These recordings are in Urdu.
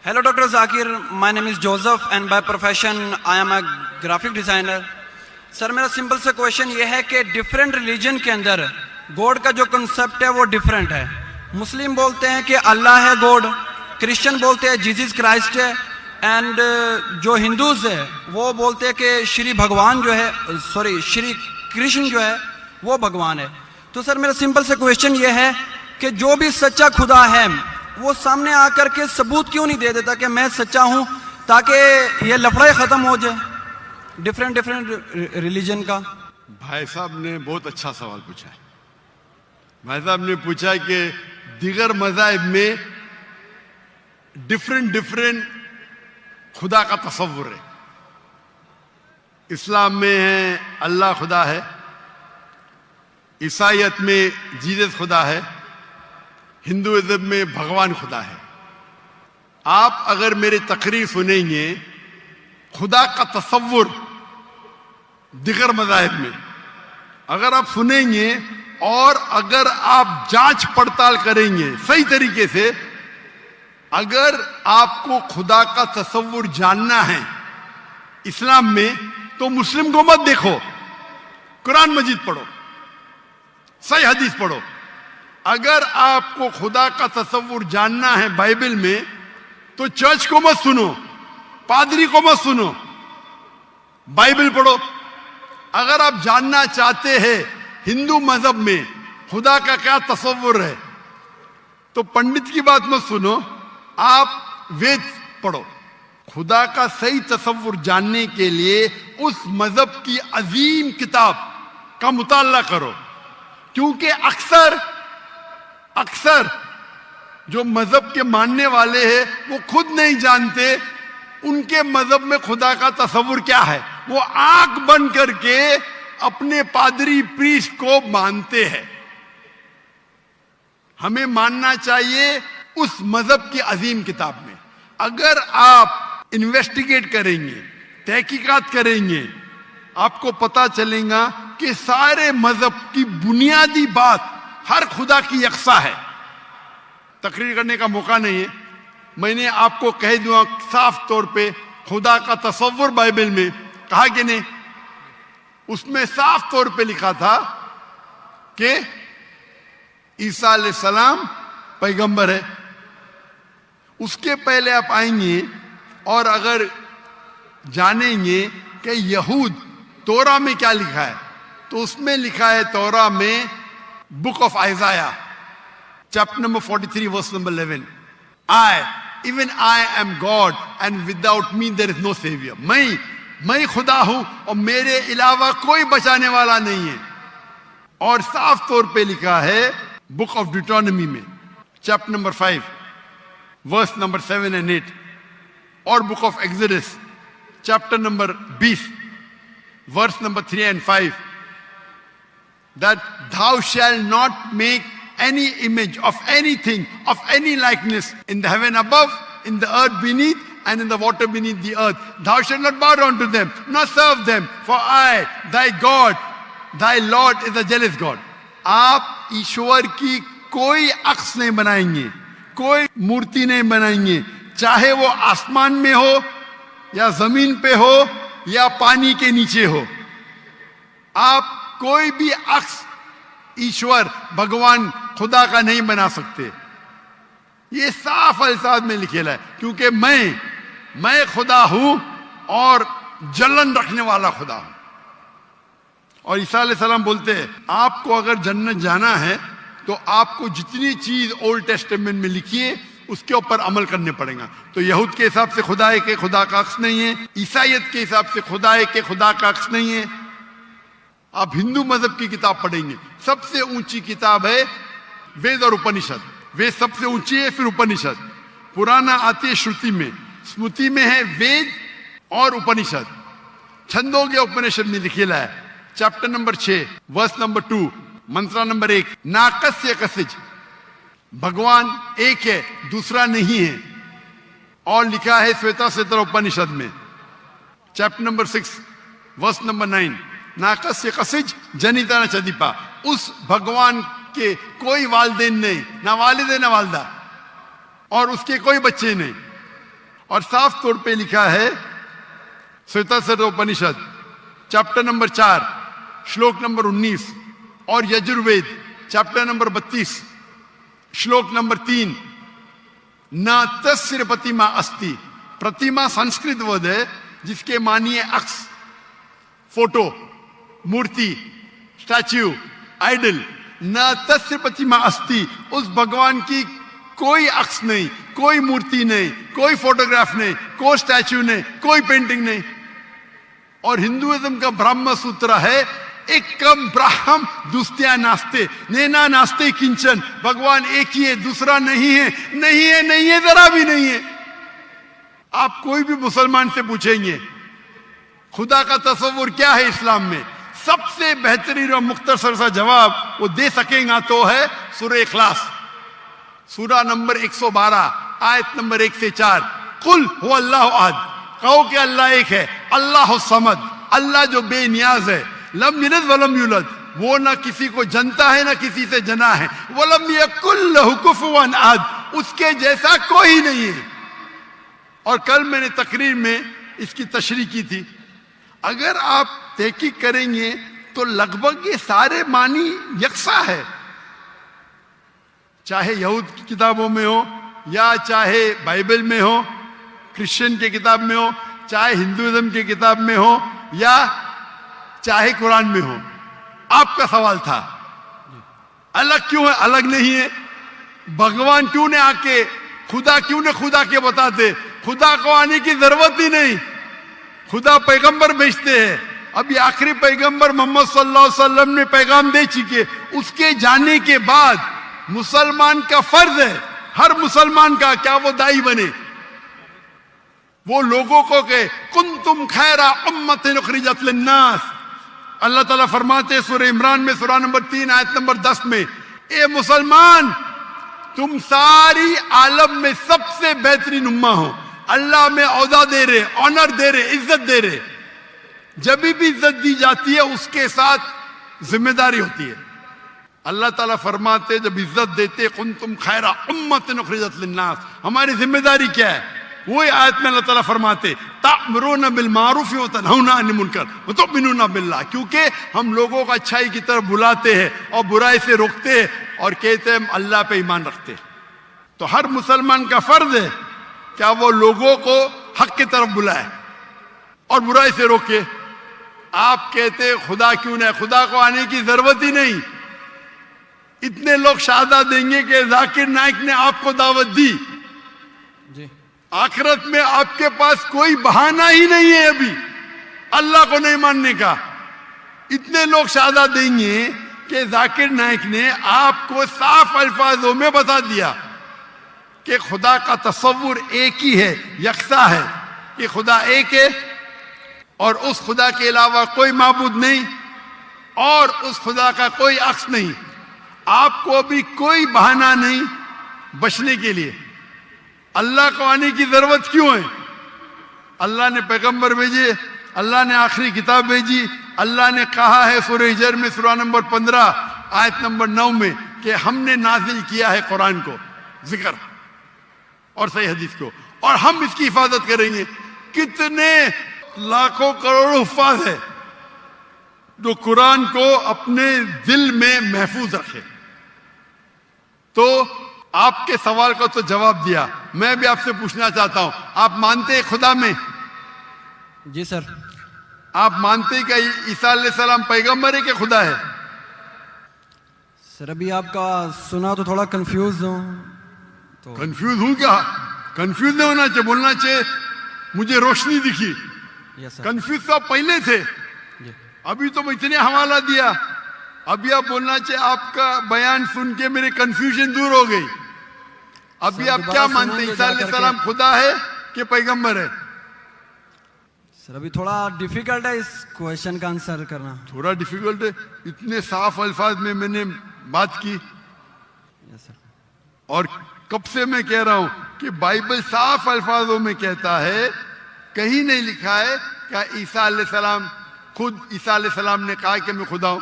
Hello, Dr. Zakir. My name is Joseph and by profession I am a graphic designer. سر میرا سمپل سا کویشچن یہ ہے کہ ڈفرینٹ ریلیجن کے اندر گوڈ کا جو کنسپٹ ہے وہ ڈفرینٹ ہے. مسلم بولتے ہیں کہ اللہ ہے گوڈ, کرسچن بولتے ہیں جیزس کرائسٹ ہے, اینڈ جو ہندوز ہے وہ بولتے ہیں کہ شری بھگوان جو ہے شری کرشن جو ہے وہ بھگوان ہے. تو سر میرا سمپل سا کویشچن یہ ہے کہ جو بھی سچا خدا ہے وہ سامنے آ کر کے ثبوت کیوں نہیں دے دیتا کہ میں سچا ہوں, تاکہ یہ لفڑے ختم ہو جائے ڈفرینٹ ریلیجن کا. بھائی صاحب نے بہت اچھا سوال پوچھا ہے. بھائی صاحب نے پوچھا کہ دیگر مذاہب میں ڈفرینٹ خدا کا تصور ہے. اسلام میں ہے اللہ خدا ہے, عیسائیت میں جیزس خدا ہے, ہندوازم میں بھگوان خدا ہے. آپ اگر میری تقریر سنیں گے خدا کا تصور دیگر مذاہب میں اگر آپ سنیں گے اور اگر آپ جانچ پڑتال کریں گے صحیح طریقے سے, اگر آپ کو خدا کا تصور جاننا ہے اسلام میں تو مسلم کو مت دیکھو, قرآن مجید پڑھو, صحیح حدیث پڑھو. اگر آپ کو خدا کا تصور جاننا ہے بائبل میں تو چرچ کو مت سنو, پادری کو مت سنو, بائبل پڑھو. اگر آپ جاننا چاہتے ہیں ہندو مذہب میں خدا کا کیا تصور ہے تو پنڈت کی بات مت سنو, آپ وید پڑھو. خدا کا صحیح تصور جاننے کے لیے اس مذہب کی عظیم کتاب کا مطالعہ کرو, کیونکہ اکثر جو مذہب کے ماننے والے ہیں وہ خود نہیں جانتے ان کے مذہب میں خدا کا تصور کیا ہے. وہ آنکھ بند کر کے اپنے پادری پریسٹ کو مانتے ہیں. ہمیں ماننا چاہیے اس مذہب کی عظیم کتاب میں. اگر آپ انویسٹیگیٹ کریں گے, تحقیقات کریں گے, آپ کو پتا چلے گا کہ سارے مذہب کی بنیادی بات ہر خدا کی یکساں ہے. تقریر کرنے کا موقع نہیں ہے, میں نے آپ کو کہہ دوں صاف طور پہ خدا کا تصور بائبل میں کہا کہ نہیں, اس میں صاف طور پہ لکھا تھا کہ عیسیٰ علیہ السلام پیغمبر ہے. اس کے پہلے آپ آئیں گے اور اگر جانیں گے کہ یہود توراہ میں کیا لکھا ہے تو اس میں لکھا ہے توراہ میں book of Isaiah chapter number 43 verse number 11, even I am God and without me there is no savior. میں خدا ہوں اور میرے علاوہ کوئی بچانے والا نہیں ہے. اور صاف طور پہ لکھا ہے بک آف ڈیوٹرانومی میں chapter number 5 verse number 7 and 8, اور book of Exodus chapter number 20 verse number 3 and 5, that thou shalt not make any image of anything, of any likeness in the heaven above, in the earth beneath, and in the water beneath the earth. Thou shalt not bow down to them, nor serve them, for I, thy God, thy Lord is a jealous God. آپ ایشور کی کوئی عکس نہیں بنائیں گے, کوئی مورتی نہیں بنائیں گے, چاہے وہ آسمان میں ہو یا زمین پہ ہو یا پانی کے نیچے ہو. آپ کوئی بھی عکس ایشور بھگوان خدا کا نہیں بنا سکتے. یہ صاف الفاظ میں لکھا ہے, کیونکہ میں خدا ہوں اور جلن رکھنے والا خدا ہوں. اور عیسیٰ علیہ السلام بولتے ہیں آپ کو اگر جنت جانا ہے تو آپ کو جتنی چیز اولڈ ٹیسٹمنٹ میں لکھی ہے اس کے اوپر عمل کرنے پڑے گا. تو یہود کے حساب سے خدا ہے کہ خدا کا عکس نہیں ہے, عیسائیت کے حساب سے خدا ہے کہ خدا کا عکس نہیں ہے. آپ ہندو مذہب کی کتاب پڑھیں گے, سب سے اونچی کتاب ہے وید اور اپنشد. وید سب سے اونچی ہے, پھر اپنشد. پرانا آتی ہے شروتی میں, اسمرتی میں ہے وید اور اپنشد. چھندوگیہ اپنشد میں لکھا ہے chapter number 6 verse number 2 mantra number 1, ناکسیہ کسج, بھگوان ایک ہے دوسرا نہیں ہے. اور لکھا ہے سویتا سوتر اپنشد میں چیپٹر نمبر 6 ورس نمبر 9, ناکسیہ کسج جنیتا نہ چدیپا. اس بھگوان کے کوئی والدین نہیں, نہ والد ہے نہ والدہ, اور اس کے کوئی بچے نہیں. اور صاف طور پہ لکھا ہے سویتاسر اپنشد چیپٹر نمبر 4 شلوک نمبر 19 اور یجروید چیپٹر نمبر 32 شلوک نمبر 3 نہ تسر پتیما استی. پرتیما سنسکرت ورڈ ہے جس کے معنی ہے عکس، فوٹو، مورتی، اسٹیچو، آئیڈل. نہ تسر پتیما استی، اس بھگوان کی کوئی عکس نہیں، کوئی مورتی نہیں، کوئی فوٹوگراف نہیں، کوئی اسٹیچو نہیں، کوئی پینٹنگ نہیں. اور ہندوازم کا برہم سوتر ہے ایکم براہم دوستیا ناستے نینا ناستے کنچن. بھگوان ایک ہی ہے، دوسرا نہیں ہے، نہیں ہے، نہیں ہے، ذرا بھی نہیں ہے. آپ کوئی بھی مسلمان سے پوچھیں گے خدا کا تصور کیا ہے اسلام میں، سب سے بہترین اور مختصر سا جواب وہ دے سکیں گا تو ہے سورہ اخلاص، سورہ نمبر 112 آیت نمبر 1 سے 4. قل هو اللہ احد، کہو کہ اللہ ایک ہے، اللہ الصمد، اللہ جو بے نیاز ہے، لم یلد ولم یولد، وہ نہ کسی کو جنتا ہے نہ کسی سے جنا ہے، ولم یکن لہ کفوا احد، اس کے جیسا کوئی نہیں ہے. اور کل میں نے تقریر میں اس کی تشریح کی تھی. اگر آپ تحقیق کریں گے تو لگ بھگ یہ سارے معنی یکساں ہے، چاہے یہود کی کتابوں میں ہو یا چاہے بائبل میں ہو، کرسچن کی کتاب میں ہو، چاہے ہندوازم کی کتاب میں ہو یا چاہے قرآن میں ہو. آپ کا سوال تھا الگ کیوں ہے، الگ نہیں ہے. بھگوان کیوں نے آ کے خدا کیوں نے خدا کے بتاتے، خدا کو آنے کی ضرورت ہی نہیں. خدا پیغمبر بھیجتے ہیں. ابھی آخری پیغمبر محمد صلی اللہ علیہ وسلم نے پیغام دے چکے. اس کے جانے کے بعد مسلمان کا فرض ہے، ہر مسلمان کا، کیا وہ دائی بنے، وہ لوگوں کو کہ کنتم خیر امت اخرجت للناس. اللہ تعالیٰ فرماتے ہیں سورہ عمران میں سورہ نمبر 3 آیت نمبر 10 میں، اے مسلمان تم ساری عالم میں سب سے بہترین امہ ہو. اللہ میں عہدہ دے رہے، آنر دے رہے، عزت دے رہے. جب بھی عزت دی جاتی ہے اس کے ساتھ ذمہ داری ہوتی ہے. اللہ تعالیٰ فرماتے جب عزت دیتے کنتم خیر امت اخرجت للناس، ہماری ذمہ داری کیا ہے؟ وہی آیت میں اللہ تعالیٰ فرماتے تأمرون بالمعروف وتنہون عن المنکر وتؤمنون باللہ، کیونکہ ہم لوگوں کو اچھائی کی طرف بلاتے ہیں اور برائی سے روکتے ہیں اور کہتے ہیں ہم اللہ پہ ایمان رکھتے ہیں. تو ہر مسلمان کا فرض ہے کیا وہ لوگوں کو حق کی طرف بلائے اور برائی سے روکے. آپ کہتے خدا کیوں نہیں، خدا کو آنے کی ضرورت ہی نہیں. اتنے لوگ شہادہ دیں گے کہ ذاکر نائک نے آپ کو دعوت دی، آخرت میں آپ کے پاس کوئی بہانہ ہی نہیں ہے ابھی اللہ کو نہیں ماننے کا. اتنے لوگ شہادہ دیں گے کہ ذاکر نائک نے آپ کو صاف الفاظوں میں بتا دیا کہ خدا کا تصور ایک ہی ہے، یکساں ہے، کہ خدا ایک ہے اور اس خدا کے علاوہ کوئی معبود نہیں اور اس خدا کا کوئی عکس نہیں. آپ کو ابھی کوئی بہانہ نہیں بچنے کے لیے. اللہ کو آنے کی ضرورت کیوں ہے؟ اللہ نے پیغمبر بھیجے، اللہ نے آخری کتاب بھیجی. اللہ نے کہا ہے سورہ ہجر میں سورہ نمبر 15 آیت نمبر 9 میں کہ ہم نے نازل کیا ہے قرآن کو، ذکر اور صحیح حدیث کو، اور ہم اس کی حفاظت کریں گے. کتنے لاکھوں کروڑوں حفاظ ہے جو قرآن کو اپنے دل میں محفوظ رکھے. تو آپ کے سوال کو تو جواب دیا. میں بھی آپ سے پوچھنا چاہتا ہوں، آپ مانتے ہیں خدا میں؟ جی سر. آپ مانتے ہیں کہ عیسیٰ علیہ السلام پیغمبر ہے کہ خدا ہے؟ سر ابھی آپ کا سنا تو تھوڑا کنفیوز ہوں. تو کنفیوز ہوں کیا؟ کنفیوز نہیں ہونا چاہیے، بولنا چاہیے مجھے روشنی دکھی. یس سر. کنفیوز تو آپ پہلے تھے، جی ابھی تو میں اتنے حوالہ دیا. ابھی آپ بولنا چاہیے آپ کا بیان سن کے میرے کنفیوژن دور ہو گئی. ابھی آپ کیا مانتے ہیں، عیسیٰ علیہ السلام خدا ہے کہ پیغمبر ہے؟ سر ابھی تھوڑا ڈیفیکلٹ ہے اس کویشچن کا آنسر کرنا. تھوڑا ڈیفیکلٹ ہے، اتنے صاف الفاظ میں نے بات کی. یس سر. اور کب سے میں کہہ رہا ہوں کہ بائبل صاف الفاظوں میں کہتا ہے، کہیں نہیں لکھا ہے کہ عیسیٰ علیہ السلام خود عیسیٰ علیہ السلام نے کہا کہ میں خدا ہوں.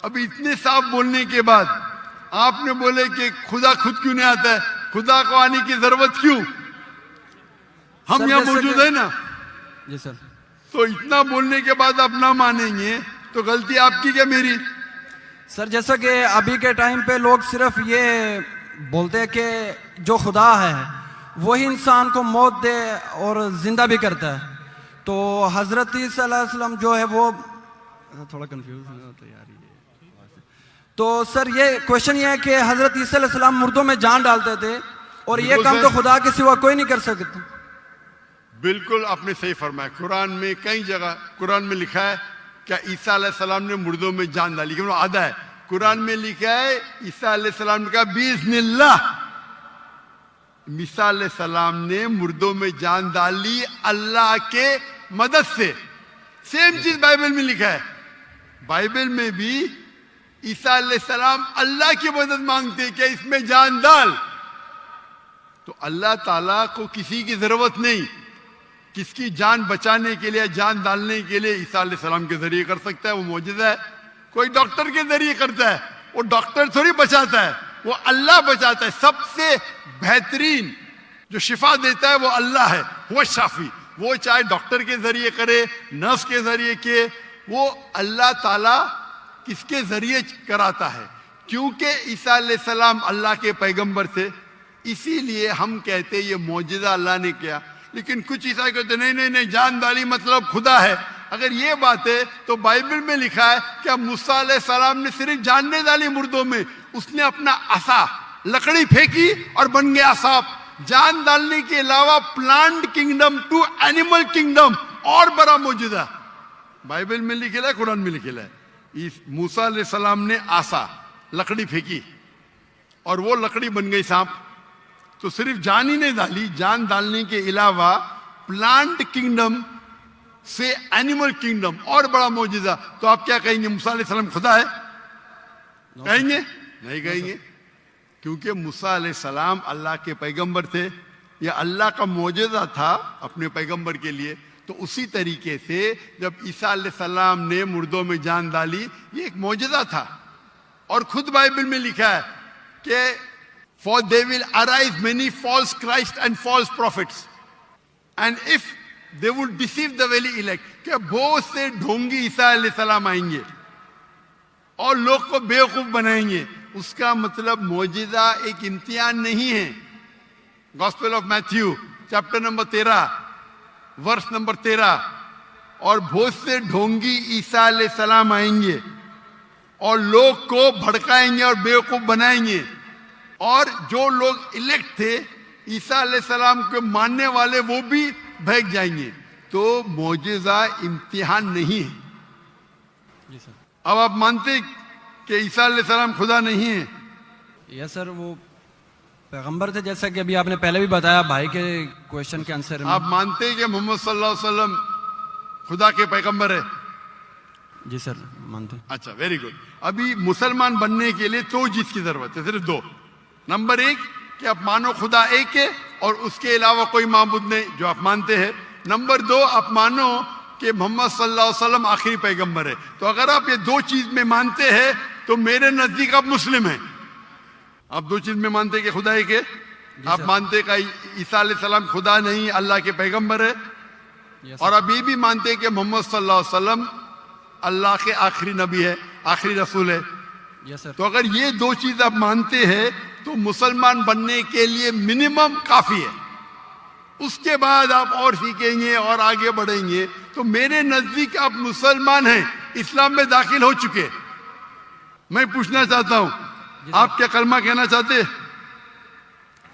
ابھی اتنے صاف بولنے کے بعد آپ نے بولے کہ خدا خود کیوں نہیں آتا ہے، خدا کو آنے کی ضرورت کیوں؟ ہم سر یہاں جیسے موجود کہ- ہیں نا. جی سر. تو اتنا بولنے کے بعد آپ نہ مانیں گے تو غلطی آپ کی کیا میری؟ سر جیسا کہ ابھی کے ٹائم پہ لوگ صرف یہ بولتے ہیں کہ جو خدا ہے وہی انسان کو موت دے اور زندہ بھی کرتا ہے. تو حضرت عیسیٰ صلی اللہ علیہ وسلم جو ہے وہ تھوڑا کنفیوز ہوتا ہے یار. تو سر یہ کوشچن یہ ہے کہ حضرت عیسیٰ علیہ السلام مردوں میں جان ڈالتے تھے اور یہ بالکل کام سر. تو خدا کے سوا کوئی نہیں کر سکتا. بالکل آپ نے صحیح فرمایا. قرآن میں کئی جگہ قرآن میں لکھا ہے کیا عیسیٰ علیہ السلام نے مردوں میں جان ڈالی؟ کہ وہ آدھا ہے. قرآن میں لکھا ہے عیسیٰ علیہ السلام نے کہا بِإِذْنِ اللَّهِ. عیسیٰ علیہ السلام نے مردوں میں جان ڈالی اللہ کے مدد سے. سیم چیز بائبل میں لکھا ہے. بائبل میں بھی عیسیٰ علیہ السلام اللہ کی مدد مانگتے کہ اس میں جان ڈال. تو اللہ تعالیٰ کو کسی کی ضرورت نہیں. کس کی جان بچانے کے لیے جان ڈالنے کے لیے عیسیٰ علیہ السلام کے ذریعے کر سکتا ہے. وہ معجزہ ہے. کوئی ڈاکٹر کے ذریعے کرتا ہے. وہ ڈاکٹر تھوڑی بچاتا ہے, وہ اللہ بچاتا ہے. سب سے بہترین جو شفا دیتا ہے وہ اللہ ہے, وہ شافی. وہ چاہے ڈاکٹر کے ذریعے کرے, نرس کے ذریعے کیے, وہ اللہ تعالیٰ کس کے ذریعے کراتا ہے. کیونکہ عیسیٰ علیہ السلام اللہ کے پیغمبر تھے, اسی لیے ہم کہتے یہ معجزہ اللہ نے کیا. لیکن کچھ عیسائی کہتے نہیں جان ڈالی مطلب خدا ہے. اگر یہ بات ہے تو بائبل میں لکھا ہے کہ موسیٰ علیہ السلام نے صرف جان نہیں ڈالی مردوں میں, اس نے اپنا عصا لکڑی پھینکی اور بن گیا سانپ. جان ڈالنے کے علاوہ plant kingdom to animal kingdom اور بڑا معجزہ بائبل میں لکھا ہے, قرآن میں لکھا ہے. موسیٰ علیہ السلام نے عصا لکڑی پھینکی اور وہ لکڑی بن گئی سانپ. تو صرف جان ہی نہیں ڈالی, جان ڈالنے کے علاوہ پلانٹ کنگڈم سے اینیمل کنگڈم اور بڑا معجزہ. تو آپ کیا کہیں گے موسیٰ علیہ السلام خدا ہے؟ کہیں گے نہیں کہیں گے, کیونکہ موسیٰ علیہ السلام اللہ کے پیغمبر تھے. یہ اللہ کا معجزہ تھا اپنے پیغمبر کے لیے. تو اسی طریقے سے جب عیسیٰ علیہ السلام نے مردوں میں جان ڈالی یہ ایک معجزہ تھا. اور خود بائبل میں لکھا ہے کہ for they will arise many false Christ and false prophets and if they would deceive the very elect. کہ بہت سے ڈھونگی عیسیٰ علیہ السلام آئیں گے اور لوگ کو بیوقوف بنائیں گے. اس کا مطلب معجزہ ایک امتحان نہیں ہے. Gospel of Matthew chapter number 13 verse number 13. اور بہت سے ڈھونگی عیسیٰ علیہ السلام آئیں گے اور لوگ کو بھڑکائیں گے اور بیوقوف بنائیں گے. اور جو لوگ الیکٹ تھے عیسیٰ علیہ السلام کے ماننے والے وہ بھی بھاگ جائیں گے. تو معجزہ امتحان نہیں ہے. جی سر. اب آپ مانتے کہ عیسیٰ علیہ السلام خدا نہیں ہے؟ یس سر, وہ پیغمبر تھے جیسا کہ ابھی آپ نے پہلے بھی بتایا بھائی کے کوشچن کے آنسر میں. آپ مانتے کہ محمد صلی اللہ علیہ وسلم خدا کے پیغمبر ہے؟ جی سر مانتے. اچھا, ویری گڈ. ابھی مسلمان بننے کے لیے دو چیز کی ضرورت ہے, صرف دو. نمبر ایک کہ آپ مانو خدا ایک ہے اور اس کے علاوہ کوئی معبود نہیں, جو آپ مانتے ہیں. نمبر دو, آپ مانو کہ محمد صلی اللہ علیہ وسلم آخری پیغمبر ہے. تو اگر آپ یہ دو چیز میں مانتے ہیں تو میرے نزدیک آپ مسلم ہیں. آپ دو چیز میں مانتے کہ خدا ایک ہے, آپ مانتے کہ عیسیٰ علیہ السلام خدا نہیں اللہ کے پیغمبر ہے, اور اب یہ بھی مانتے کہ محمد صلی اللہ علیہ وسلم اللہ کے آخری نبی ہے, آخری رسول ہے. یس سر. تو اگر یہ دو چیز آپ مانتے ہیں تو مسلمان بننے کے لیے منیمم کافی ہے. اس کے بعد آپ اور سیکھیں گے اور آگے بڑھیں گے. تو میرے نزدیک آپ مسلمان ہیں, اسلام میں داخل ہو چکے. میں پوچھنا چاہتا ہوں آپ کیا کلمہ کہنا چاہتے؟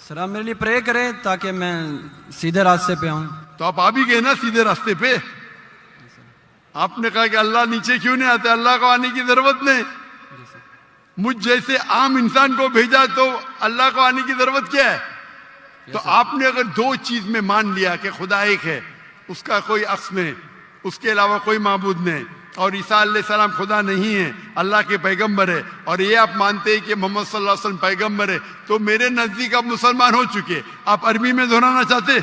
سر آپ میرے لیے پرے کریں تاکہ میں سیدھے راستے پہ آؤں. تو آپ آ بھی گئے نا سیدھے راستے پہ. آپ نے کہا کہ اللہ نیچے کیوں نہیں آتے, اللہ کو آنے کی ضرورت نہیں. مجھ جیسے عام انسان کو بھیجا تو اللہ کو آنے کی ضرورت کیا ہے؟ تو آپ نے اگر دو چیز میں مان لیا کہ خدا ایک ہے, اس کا کوئی عکس نہیں, اس کے علاوہ کوئی معبود نہیں, اور عیسیٰ علیہ السلام خدا نہیں ہے اللہ کے پیغمبر ہے, اور یہ آپ مانتے ہیں کہ محمد صلی اللہ علیہ وسلم پیغمبر ہے, تو میرے نزدیک آپ مسلمان ہو چکے. آپ عربی میں دہرانا چاہتے؟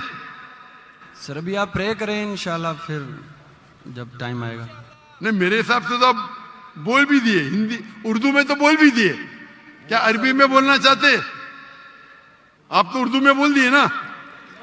سر ابھی آپ پرے کریں انشاءاللہ, پھر جب ٹائم آئے گا. نہیں, میرے حساب سے تو آپ بول بھی دیے, ہندی اردو میں تو بول بھی دیے. کیا عربی میں بولنا چاہتے؟ آپ تو اردو میں بول دیے نا.